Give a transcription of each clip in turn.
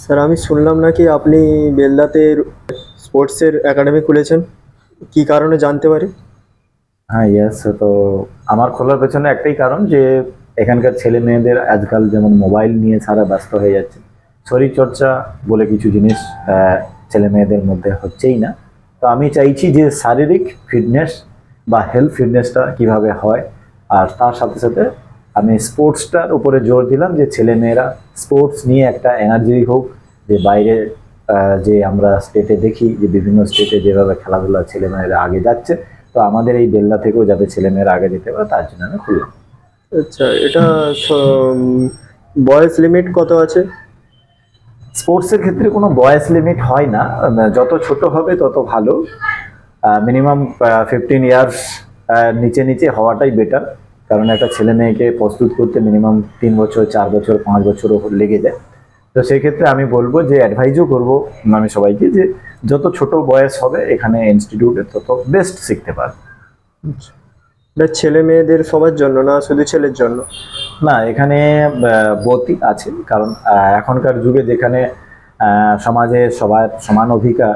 Sir, আমি শুনলাম নাকি আপনি বেলদাতে স্পোর্টসের একাডেমি খুলেছেন। কি কারণে জানতে পারি? হ্যাঁ, ইয়েস। তো আমার খোলার পেছনে একটাই কারণ যে এখানকার ছেলে মেয়েদের আজকাল যেমন মোবাইল নিয়ে সারা ব্যস্ত হয়ে যাচ্ছে, শরীর চর্চা বলে কিছু জিনিস ছেলে মেয়েদের মধ্যে হচ্ছেই না। তো আমি চাইছি যে শারীরিক ফিটনেস বা হেলথ ফিটনেসটা কিভাবে হয়, আর তার সাথে সাথে আমি স্পোর্টসটার উপরে জোর দিলাম যে ছেলে মেয়েরা স্পোর্টস নিয়ে একটা এনার্জি হোক। যে বাইরে যে আমরা স্টেটে দেখি যে বিভিন্ন স্টেটে যেভাবে খেলাধুলা ছেলে মেয়েরা আগে যাচ্ছে, তো আমাদের এই বেল্লা থেকেও যাতে ছেলেমেয়েরা আগে যেতে পারে তার জন্য আমি খুললাম। আচ্ছা, এটা বয়স লিমিট কত আছে? স্পোর্টসের ক্ষেত্রে কোনো বয়স লিমিট হয় না, যত ছোট হবে তত ভালো। মিনিমাম 15 ইয়ার্স নিচে নিচে হওয়াটাই বেটার, কারণ একটা ছেলে মেয়েকে প্রস্তুত করতে মিনিমাম 3 বছর 4 বছর 5 বছরও লেগে যায়। তো সেই ক্ষেত্রে আমি বলবো যে অ্যাডভাইজও করবো আমি সবাইকে যে যত ছোট বয়স হবে এখানে ইনস্টিটিউটে তত বেস্ট শিখতে পারবে। আচ্ছা, এটা ছেলে মেয়েদের সবার জন্য না শুধু ছেলের জন্য? না, এখানে বৌদ্ধি আছে, কারণ এখনকার যুগে যেখানে সমাজে সবার সমান অধিকার,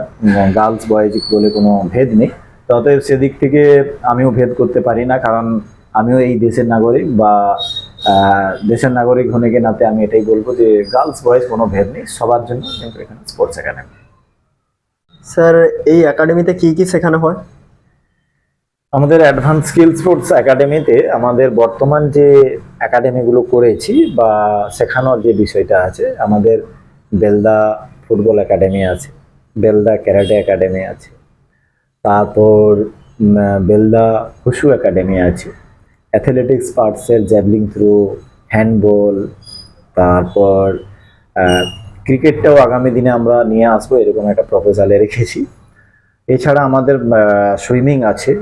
গার্লস বয়েজ বলে কোনো ভেদ নেই। তো অতএব সেদিক থেকে আমিও ভেদ করতে পারি না, কারণ আমিও এই দেশের নাগরিক বা দেশের নাগরিক হনে কে নাতে আমি এটাই বলবো যে গার্লস বয়েজ কোনো ভেদ নেই, সবার জন্য কিন্তু এখানে স্পোর্টস একাডেমি। স্যার, এই একাডেমিতে কি কি শেখানো হয়? আমাদের অ্যাডভান্স স্কিল স্পোর্টস একাডেমিতে আমাদের বর্তমান যে একাডেমিগুলো করেছি বা শেখানোর যে বিষয়টা আছে, আমাদের বেলদা ফুটবল একাডেমি আছে, বেলদা ক্যারাটে একাডেমি আছে, তারপর বেলদা হুসু একাডেমি আছে, অ্যাথলেটিক্স পার্টসের জ্যাভলিং থ্রো, হ্যান্ডবল, তারপর ক্রিকেটটাও আগামী দিনে আমরা নিয়ে আসবো এরকম একটা প্রপোজালে রেখেছি। এছাড়া আমাদের সুইমিং আছে,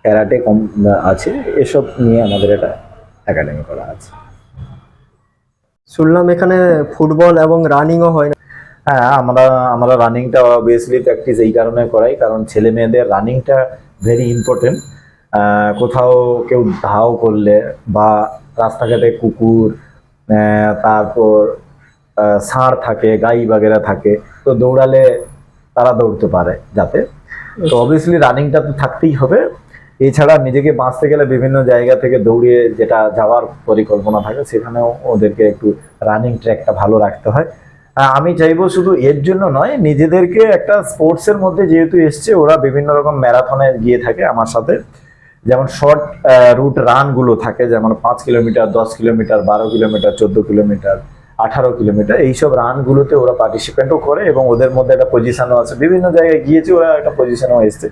ক্যারাটে কম আছে, এসব নিয়ে আমাদের একটা একাডেমি করা আছে। শুনলাম এখানে ফুটবল এবং রানিংও হয় না? হ্যাঁ, আমরা আমরা রানিংটা অবভিয়াসলি প্র্যাকটিস এই কারণে করাই, কারণ ছেলে মেয়েদের রানিংটা ভেরি ইম্পর্টেন্ট। কোথাও কেউ ধাও করলে বা রাস্তাঘাটে কুকুর, তারপর ষাঁড় থাকে, গাই বাগেরা থাকে, তো দৌড়ালে তারা দৌড়তে পারে যাতে। তো অবভিয়াসলি রানিংটা তো থাকতেই হবে। এছাড়া নিজেকে বাঁচতে গেলে বিভিন্ন জায়গা থেকে দৌড়িয়ে যেটা যাওয়ার পরিকল্পনা থাকে, সেখানেও ওদেরকে একটু রানিং ট্র্যাকটা ভালো রাখতে হয়। আমি চাইবো শুধু এর জন্য নয়, নিজেদেরকে একটা স্পোর্টসের মধ্যে যেহেতু এসছে, ওরা বিভিন্ন রকম ম্যারাথনে গিয়ে থাকে আমার সাথে, যেমন শর্ট রুট রানগুলো থাকে, যেমন 5 kilometre, 10 kilometre, 12 kilometre, 14 kilometre, 18 kilometre, এইসব রানগুলোতে ওরা পার্টিসিপেন্টও করে এবং ওদের মধ্যে একটা পজিশনও আছে, বিভিন্ন জায়গায় গিয়েছে ওরা, একটা পজিশনও এসছে।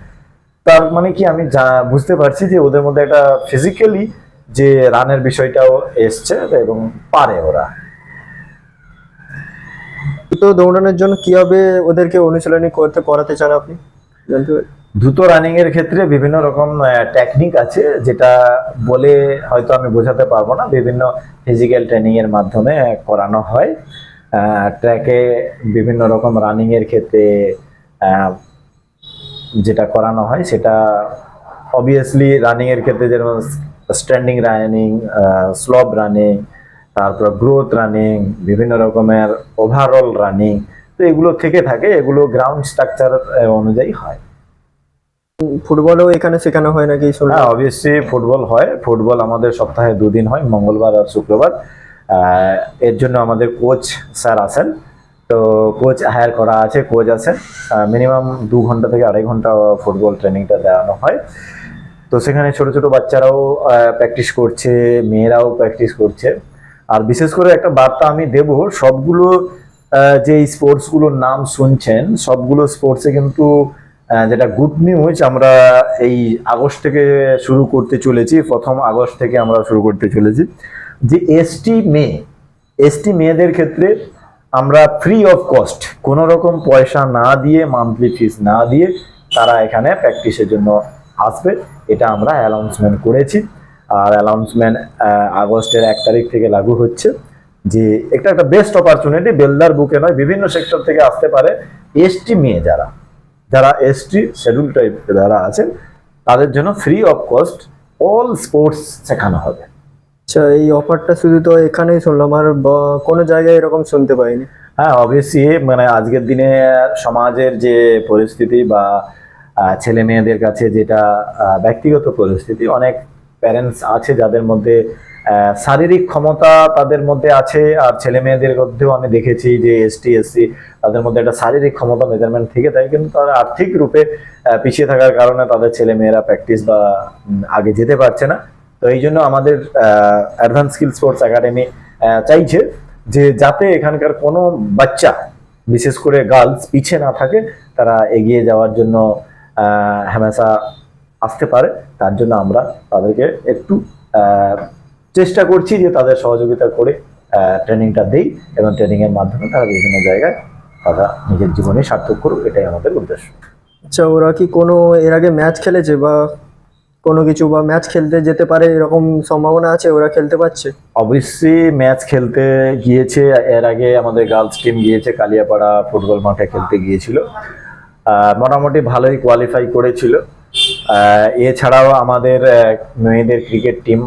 তার মানে কি আমি বুঝতে পারছি যে ওদের মধ্যে একটা ফিজিক্যালি যে রানের বিষয়টাও এসছে এবং পারে ওরা। দ্রুত দৌড়ানোর জন্য কিভাবে ওদেরকে অনুশীলনী করাতে চান আপনি, জানতে পারি? দ্রুত রানিং এর ক্ষেত্রে বিভিন্ন রকম টেকনিক আছে, যেটা বলে হয়তো আমি বোঝাতে পারবো না। বিভিন্ন ফিজিক্যাল ট্রেনিং এর মাধ্যমে করানো হয়। ট্র্যাকে বিভিন্ন রকম রানিং এর ক্ষেত্রে যেটা করানো হয় সেটা অবভিয়াসলি রানিং এর ক্ষেত্রে যেমন স্ট্যান্ডিং রানিং, স্লপ রানিং, তারপর গ্রোথ রানিং, বিভিন্ন রকমের ওভারঅল রানিং, তো এগুলো থেকে থাকে, এগুলো গ্রাউন্ড স্ট্রাকচার অনুযায়ী হয়। ফুটবলও এখানে শেখানো হয় নাকি হ্যাঁ, শুনলাম? অবভিয়াসলি ফুটবল হয়। ফুটবল আমাদের সপ্তাহে 2 দিন হয়, মঙ্গলবার আর শুক্রবার। এর জন্য আমাদের কোচ স্যার আসেন। তো কোচ হায়ার করা আছে, কোচ আছেন। মিনিমাম 2 ঘন্টা থেকে 2.5 ঘন্টা ফুটবল ট্রেনিংটা দেওয়ানো হয়। তো সেখানে ছোট ছোট বাচ্চারাও প্র্যাকটিস করছে, মেয়েরাও প্র্যাকটিস করছে। আর বিশেষ করে একটা বার্তা আমি দেব, সবগুলো যে স্পোর্টসগুলোর নাম শুনছেন, সবগুলো স্পোর্টসে কিন্তু যেটা গুড নিউজ, আমরা এই আগস্ট থেকে শুরু করতে চলেছি, 1 আগস্ট থেকে আমরা শুরু করতে চলেছি যে এসটি মেয়েদের ক্ষেত্রে আমরা ফ্রি অফ কস্ট, কোনো রকম পয়সা না দিয়ে, মান্থলি ফিস না দিয়ে তারা এখানে প্র্যাকটিসের জন্য আসবে। এটা আমরা অ্যানাউন্সমেন্ট করেছি, আর অ্যানাউন্সমেন্ট আগস্টের 1 তারিখ থেকে লাগু হচ্ছে। যে একটা একটা বেস্ট অপরচুনিটি, বেলদার বুকে নয়, বিভিন্ন সেক্টর থেকে আসতে পারে। এসটি মেয়ে যারা যারা এসটি শিডিউল টাইপ যারা আছেন, তাদের জন্য free of cost all sports শেখানো হবে। আচ্ছা, এই অফারটা শুধু তো এখানেই শুনলাম, আর কোনো জায়গায় এরকম শুনতে পাইনি। হ্যাঁ, অবভিয়াসলি মানে আজকের দিনে সমাজের যে পরিস্থিতি বা ছেলে মেয়েদের কাছে যেটা ব্যক্তিগত পরিস্থিতি, অনেক প্যারেন্টস আছে যাদের মধ্যে শারীরিক ক্ষমতা তাদের মধ্যে আছে, আর ছেলে মেয়েদের মধ্যেও আমি দেখেছি যে এসটি এসসি তাদের মধ্যে একটা শারীরিক ক্ষমতা মেজারমেন্ট থেকে থাকে, কিন্তু তারা আর্থিক রূপে পিছিয়ে থাকার কারণে তাদের ছেলে মেয়েরা প্র্যাকটিস বা আগে যেতে পারছে না। তো এই জন্য আমাদের অ্যাডভান্স স্কিল স্পোর্টস একাডেমি চাইছে যে যাতে এখানকার কোনো বাচ্চা, বিশেষ করে গার্লস, পিছিয়ে না থাকে, তারা এগিয়ে যাওয়ার জন্য হামেশা আসতে পারে। তার জন্য আমরা তাদেরকে একটু চেষ্টা করছি যে তাদের সহযোগিতা করে ট্রেনিংটা দেই, এবং ট্রেনিং এর মাধ্যমে তারা বিভিন্ন জায়গায় তারা নিজের জীবনে সার্থক করুক, এটাই আমাদের উদ্দেশ্য। আচ্ছা, ওরা কি কোনো এর আগে ম্যাচ খেলেছে বা কোনো কিছু, বা ম্যাচ খেলতে যেতে পারে এরকম সম্ভাবনা আছে? ওরা খেলতে পারছে? অবশ্যই ম্যাচ খেলতে গিয়েছে, এর আগে আমাদের গার্লস টিম গিয়েছে, কালিয়াপাড়া ফুটবল মাঠে খেলতে গিয়েছিল, মোটামুটি ভালোই কোয়ালিফাই করেছিল। এছাড়াও আমাদের মেয়েদের ক্রিকেট টিম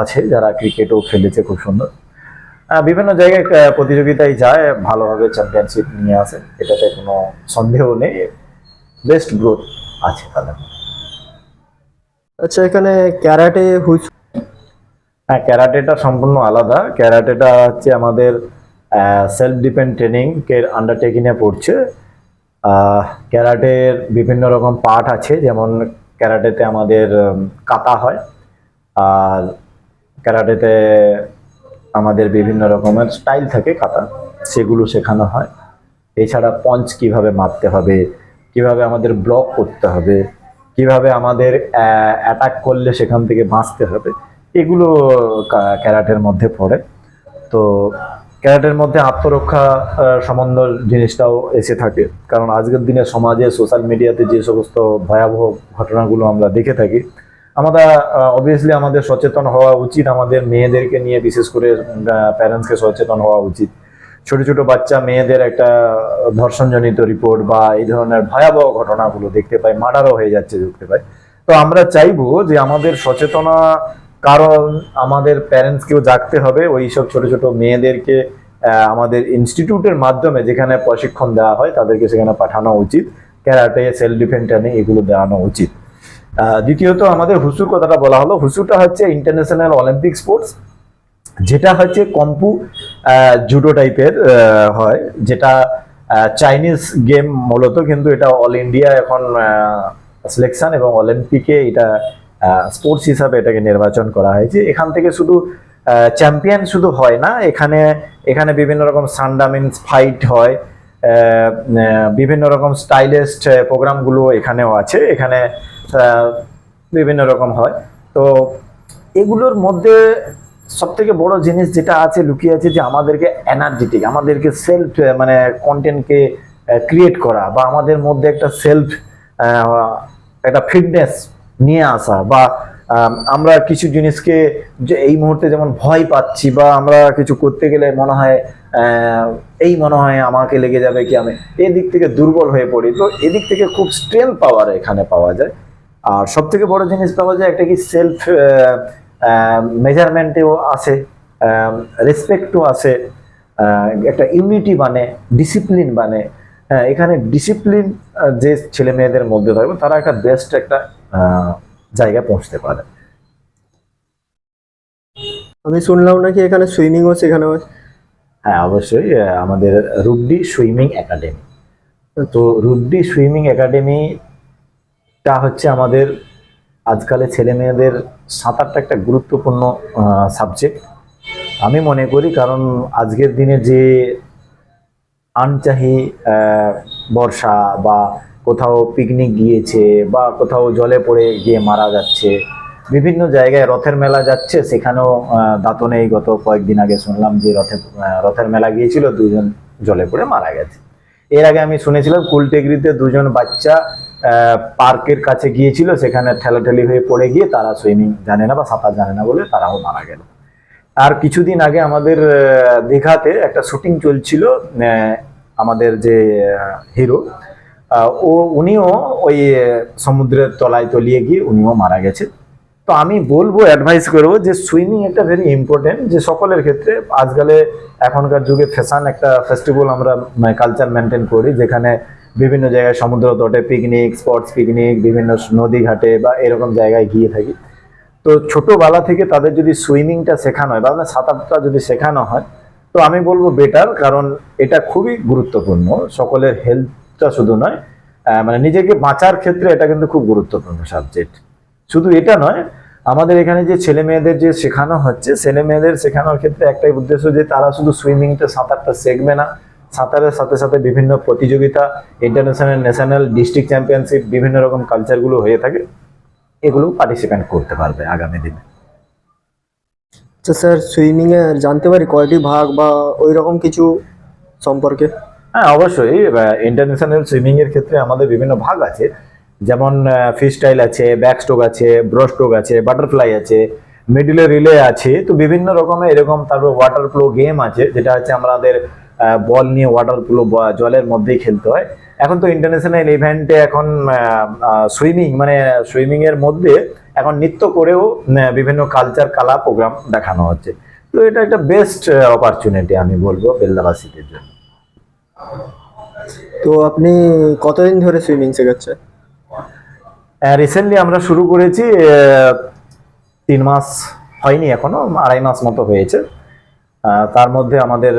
আছে যারা ক্রিকেটও খেলেছে খুব সুন্দর। বিভিন্ন জায়গায় প্রতিযোগিতায় যায়, ভালোভাবে চ্যাম্পিয়নশিপ নিয়ে আসে, এটাতে কোনো সন্দেহ নেই। বেস্ট গ্রোথ আছে তাদের। আচ্ছা, এখানে ক্যারাটে, হ্যাঁ, ক্যারাটেটা সম্পূর্ণ আলাদা। ক্যারাটেটা হচ্ছে আমাদের সেলফ ডিফেন্স ট্রেনিং এর আন্ডারটেকিংয়ে পড়ছে। ক্যারাটের বিভিন্ন রকম পার্ট আছে, যেমন ক্যারাটেতে আমাদের কাতা হয়, আর ক্যারাটেতে আমাদের বিভিন্ন রকমের স্টাইল থাকে কাতা, সেগুলো শেখানো হয়। এছাড়া পঞ্চ কিভাবে মারতে হবে, কিভাবে আমাদের ব্লক করতে হবে, কিভাবে আমাদের অ্যাটাক করলে সেখান থেকে বাঁচতে হবে, এগুলো ক্যারাটের মধ্যে পড়ে। তো ক্যারাটের মধ্যে আত্মরক্ষা সম্বন্ধ জিনিসটাও এসে থাকে, কারণ আজকের দিনে সমাজে সোশ্যাল মিডিয়াতে যে সমস্ত ভয়াবহ ঘটনাগুলো আমরা দেখে থাকি, আমরা অবভিয়াসলি আমাদের সচেতন হওয়া উচিত। আমাদের মেয়েদেরকে নিয়ে বিশেষ করে প্যারেন্টসকে সচেতন হওয়া উচিত। ছোট ছোট বাচ্চা মেয়েদের একটা ধর্ষণজনিত রিপোর্ট বা এই ধরনের ভয়াবহ ঘটনাগুলো দেখতে পাই, মার্ডারও হয়ে যাচ্ছে দেখতে পাই। তো আমরা চাইবো যে আমাদের সচেতনা, কারণ আমাদের প্যারেন্টসকেও জাগতে হবে, ওই সব ছোট ছোট মেয়েদেরকে আমাদের ইনস্টিটিউটের মাধ্যমে যেখানে প্রশিক্ষণ দেওয়া হয় তাদেরকে সেখানে পাঠানো উচিত। ক্যারাটে, সেলফ ডিফেন্স ট্রেনিং এগুলো দেওয়ানো উচিত। দ্বিতীয়ত আমাদের হুসুর কথাটা বলা হলো। হুসুটা হচ্ছে ইন্টারন্যাশনাল অলিম্পিক স্পোর্টস, যেটা হচ্ছে কম্পু জুডো টাইপের হয়, যেটা চাইনিজ গেম মূলত, কিন্তু এটা অল ইন্ডিয়া এখন সিলেকশন এবং অলিম্পিকে এটা স্পোর্টস হিসাবে এটাকে নির্বাচন করা হয়েছে। এখান থেকে শুধু চ্যাম্পিয়ন শুধু হয় না, এখানে এখানে বিভিন্ন রকম সান্ডামিন্স ফাইট হয়, বিভিন্ন রকম স্টাইলিস্ট প্রোগ্রামগুলো এখানেও আছে, এখানে বিভিন্ন রকম হয়। তো এগুলোর মধ্যে সব থেকে বড় জিনিস যেটা আছে, লুকিয়ে আছে, যে আমাদেরকে এনার্জেটিক, আমাদেরকে সেলফ মানে কন্টেন্টকে ক্রিয়েট করা, বা আমাদের মধ্যে একটা সেলফ একটা ফিটনেস নিয়ে আসা, বা আমরা কিছু জিনিসকে, যে এই মুহূর্তে যেমন ভয় পাচ্ছি, বা আমরা কিছু করতে গেলে মনে হয় মনে হয় আমাকে লেগে যাবে, কি আমি এদিক থেকে দুর্বল হয়ে পড়ি। তো এদিক থেকে খুব স্ট্রেংথ পাওয়ার এখানে পাওয়া যায়। আর সব থেকে বড় জিনিস পাওয়া যায় একটা কি সেলফ মেজারমেন্টেও আসে, রেসপেক্টও আসে, একটা ইউনিটি বানে, ডিসিপ্লিন বানে। এখানে ডিসিপ্লিন যে ছেলে মেয়েদের মধ্যে থাকবে তারা একটা বেস্ট একটা জায়গায় পৌঁছতে পারে। আমি শুনলাম নাকি এখানে সুইমিংও শেখানো হয়? হ্যাঁ, অবশ্যই। আমাদের রুডি সুইমিং একাডেমি, তো রুডি সুইমিং একাডেমিটা হচ্ছে আমাদের আজকালের ছেলে মেয়েদের সাঁতারটা একটা গুরুত্বপূর্ণ সাবজেক্ট আমি মনে করি, কারণ আজকের দিনে যে আনচাহি বর্ষা, বা কোথাও পিকনিক গিয়েছে, বা কোথাও জলে পড়ে গিয়ে মারা যাচ্ছে, বিভিন্ন জায়গায় রথের মেলা যাচ্ছে, সেখানেও দাঁতনে এই গত কয়েকদিন আগে শুনলাম যে রথের মেলা গিয়েছিল, দুজন জলে পড়ে মারা গেছে। এর আগে আমি শুনেছিলাম কুলটেগরিতে দুজন বাচ্চা পার্কের কাছে গিয়েছিল, সেখানে ঠেলাঠেলি হয়ে পড়ে গিয়ে তারা সুইমিং জানে না বা সাঁতার জানে না বলে তারাও মারা গেল। আর কিছুদিন আগে আমাদের দীঘাতে একটা শুটিং চলছিল, আমাদের যে হিরো উনিও ওই সমুদ্রের তলায় তলিয়ে গিয়ে উনিও মারা গেছে। তো আমি বলবো, অ্যাডভাইস করবো যে সুইমিং একটা ভেরি ইম্পর্টেন্ট, যে সকলের ক্ষেত্রে। আজকালে এখনকার যুগে ফ্যাশন একটা ফেস্টিভ্যাল আমরা কালচার মেনটেন করি, যেখানে বিভিন্ন জায়গায় সমুদ্র তটে পিকনিক, স্পটস পিকনিক, বিভিন্ন নদী ঘাটে বা এরকম জায়গায় গিয়ে থাকি। তো ছোটবেলা থেকে তাদের যদি সুইমিংটা শেখানো হয় বা সাঁতারটা যদি শেখানো হয়, তো আমি বলবো বেটার, কারণ এটা খুবই গুরুত্বপূর্ণ সকলের হেলথটা শুধু নয়, মানে নিজেকে বাঁচার ক্ষেত্রে এটা কিন্তু খুব গুরুত্বপূর্ণ সাবজেক্ট। শুধু এটা নয়, আমাদের এখানে যে ছেলে মেয়েদের যে শেখানো হচ্ছে, ছেলে মেয়েদের শেখানোর ক্ষেত্রে একটাই উদ্দেশ্য যে তারা শুধু সুইমিংটা, সাঁতারটা শিখবে না, সাঁতারের সাথে সাথে বিভিন্ন প্রতিযোগিতা, ইন্টারন্যাশনাল, ন্যাশনাল, ডিস্ট্রিক্ট চ্যাম্পিয়নশিপ, বিভিন্ন রকম কালচারগুলো হয়ে থাকে, এগুলো পার্টিসিপেন্ট করতে পারবে আগামী দিনে। আচ্ছা স্যার, সুইমিংয়ে জানতে পারি কয়টি ভাগ বা ওই রকম কিছু সম্পর্কে? হ্যাঁ, অবশ্যই। ইন্টারন্যাশনাল সুইমিং এর ক্ষেত্রে আমাদের বিভিন্ন ভাগ আছে, যেমন ফ্রি স্টাইল আছে, ব্যাক স্ট্রোক আছে, ব্রো স্ট্রোক আছে, বাটারফ্লাই আছে, মিডলে রিলে আছে, তো বিভিন্ন রকমের এরকম। তারপর ওয়াটার প্লো গেম আছে, যেটা হচ্ছে আমাদের বল নিয়ে ওয়াটার প্লো জলের মধ্যেই খেলতে হয়। এখন তো ইন্টারন্যাশনাল ইভেন্টে এখন সুইমিং, মানে সুইমিং এর মধ্যে এখন নৃত্য করেও বিভিন্ন কালচার কালা প্রোগ্রাম দেখানো হচ্ছে। তো এটা একটা বেস্ট অপরচুনিটি আমি বলবো বেলদাবাসীদের জন্য। তো আপনি কতদিন ধরে সুইমিং শেখাচ্ছেন? রিসেন্টলি আমরা শুরু করেছি, 3 মাস হয়নি এখনো, 2.5 মাস মতো হয়েছে। তার মধ্যে আমাদের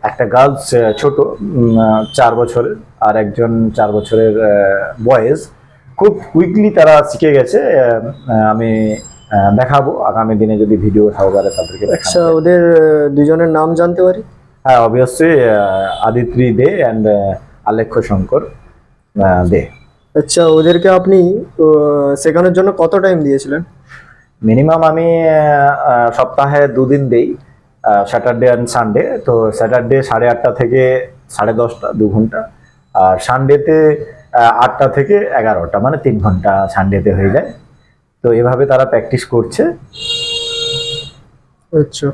একটা গার্লস ছোট, 4 বছরের, আর একজন 4 বছরের বয়েজ। খুব কুইকলি তারা শিখে গেছে। আমি দেখাবো আগামী দিনে, যদি ভিডিও সহকারে তাদেরকে দেখানো আচ্ছা, যায়। ওদের দুজনের নাম জানতে পারি? হ্যাঁ, অবভিয়াসলি, আদিত্রি দে অ্যান্ড আলেখ্য শঙ্কর দে। আচ্ছা, ওদেরকে আপনি শেখানোর জন্য কত টাইম দিয়েছিলেন? মিনিমাম আমি সপ্তাহে 2 দিন দেই, স্যাটারডে অ্যান্ড সানডে। তো স্যাটারডে 8:30 থেকে 10:30, 2 ঘন্টা। আর সানডেতে 8টা থেকে 11টা, মানে 3 ঘন্টা সানডেতে হয়ে যায়। তো এভাবে তারা প্র্যাকটিস করছে। আচ্ছা।